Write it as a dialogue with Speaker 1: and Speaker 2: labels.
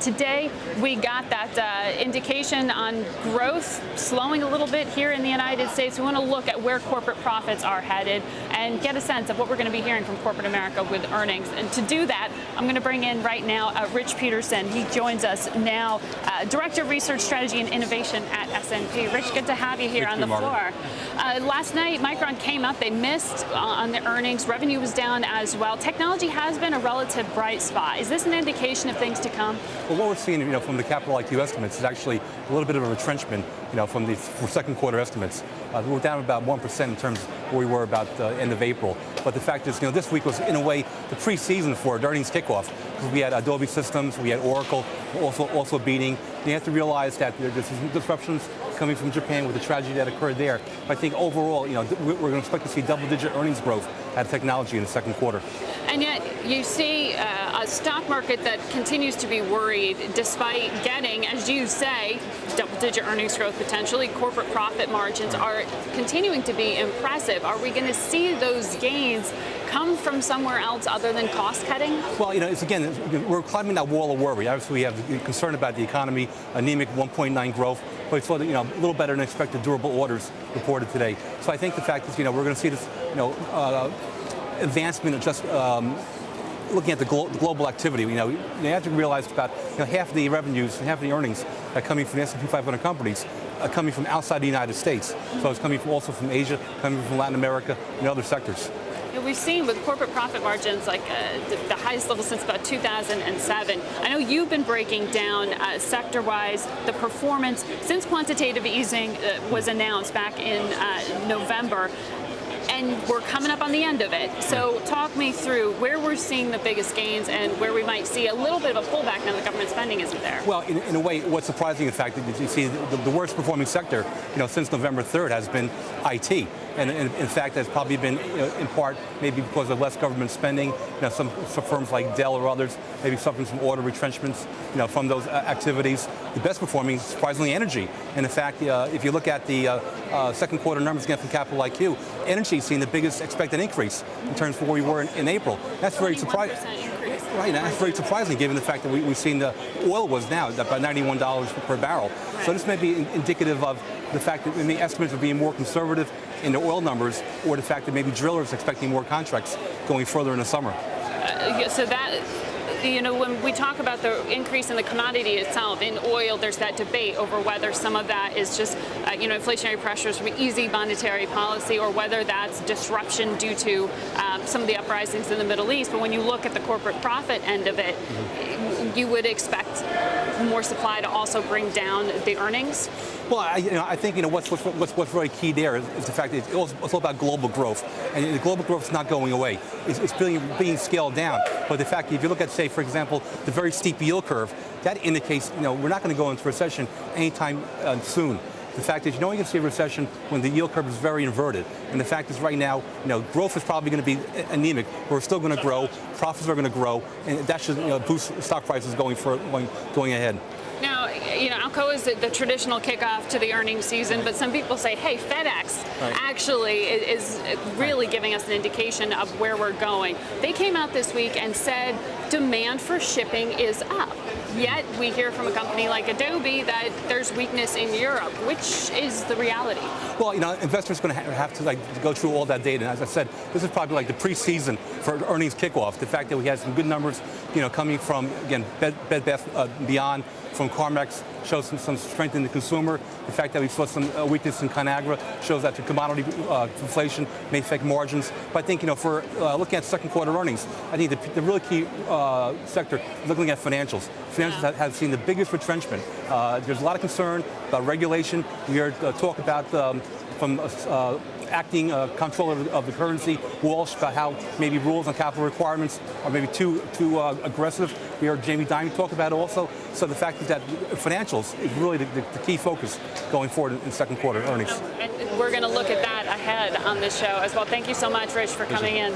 Speaker 1: Today, we got that indication on growth slowing a little bit here in the United States. We want to look at where corporate profits are headed and get a sense of what we're going to be hearing from corporate America with earnings. And to do that, I'm going to bring in right now Rich Peterson. He joins us now, Director of Research Strategy and Innovation at S&P. Rich, good to have you here on the floor. Last night, Micron came up. They missed on the earnings. Revenue was down as well. Technology has been a relative bright spot. Is this an indication of things to come?
Speaker 2: Well, what we're seeing, from the capital IQ estimates is actually a little bit of a retrenchment, from the second quarter estimates. We're down about 1% in terms of where we were about the end of April. But the fact is, this week was, in a way, the preseason for the earnings kickoff. Because we had Adobe Systems, we had Oracle also beating. You have to realize that there's some disruptions coming from Japan with the tragedy that occurred there. But I think overall, we're going to expect to see double-digit earnings growth out of technology in the second quarter.
Speaker 1: And yet you see a stock market that continues to be worried despite getting, as you say, double-digit earnings growth potentially. Corporate profit margins are continuing to be impressive. Are we going to see those gains come from somewhere else other than cost cutting?
Speaker 2: Well, it's again, we're climbing that wall of worry. Obviously, we have concern about the economy, anemic 1.9 growth, but it's a little better than expected durable orders reported today. So I think the fact is, we're going to see this, advancement of just looking at the global activity. You have to realize about half the revenues and half the earnings are coming from the S&P 500 companies are coming from outside the United States. So it's coming also from Asia, coming from Latin America, and other sectors.
Speaker 1: We've seen with corporate profit margins like the highest level since about 2007. I know you've been breaking down sector-wise the performance since quantitative easing was announced back in November. And we're coming up on the end of it. So talk me through where we're seeing the biggest gains and where we might see a little bit of a pullback now that government spending isn't there.
Speaker 2: Well, in a way, what's surprising, in fact, that you see the worst performing sector, since November 3rd has been IT. And in fact, that's probably been, in part, maybe because of less government spending. Some firms like Dell or others maybe suffering from order retrenchments, from those activities. The best performing is surprisingly energy. And in fact, if you look at the second quarter numbers again from Capital IQ, energy has seen the biggest expected increase in terms of where we were in April. That's very surprising. Right, that's very surprising given the fact that we've seen the oil was now about $91 per barrel. Right. So this may be indicative of the fact that maybe estimates are being more conservative in the oil numbers, or the fact that maybe drillers are expecting more contracts going further in the summer.
Speaker 1: So that, when we talk about the increase in the commodity itself, in oil, there's that debate over whether some of that is just, inflationary pressures from easy monetary policy, or whether that's disruption due to some of the uprisings in the Middle East. But when you look at the corporate profit end of it, you would expect more supply to also bring down the earnings?
Speaker 2: Well, I think what's really key there is the fact that it's all about global growth, and the global growth is not going away. It's being scaled down. But the fact that if you look at, say, for example, the very steep yield curve, that indicates we're not going to go into recession anytime soon. The fact is, you're going to see a recession when the yield curve is very inverted. And the fact is, right now, growth is probably going to be anemic. We're still going to grow, profits are going to grow, and that should boost stock prices going ahead. Now,
Speaker 1: Alcoa is the traditional kickoff to the earnings season, but some people say, hey, FedEx actually is really giving us an indication of where we're going. They came out this week and said demand for shipping is up. Yet we hear from a company like Adobe that there's weakness in Europe. Which is the reality?
Speaker 2: Well, investors are going to have to go through all that data. And as I said, this is probably like the preseason for earnings kickoff. The fact that we had some good numbers, coming from, again, Bed Bath Beyond, from CarMax shows some strength in the consumer. The fact that we saw some weakness in ConAgra shows that the commodity inflation may affect margins. But I think, for looking at second quarter earnings, I think the really key sector is looking at financials. Financials have seen the biggest retrenchment. There's a lot of concern about regulation. We heard talk about from acting comptroller of the currency, Walsh, about how maybe rules on capital requirements are maybe too aggressive. We heard Jamie Dimon talk about it also. So the fact is that financials is really the key focus going forward in second quarter earnings.
Speaker 1: And we're going to look at that ahead on this show as well. Thank you so much, Rich, for coming in.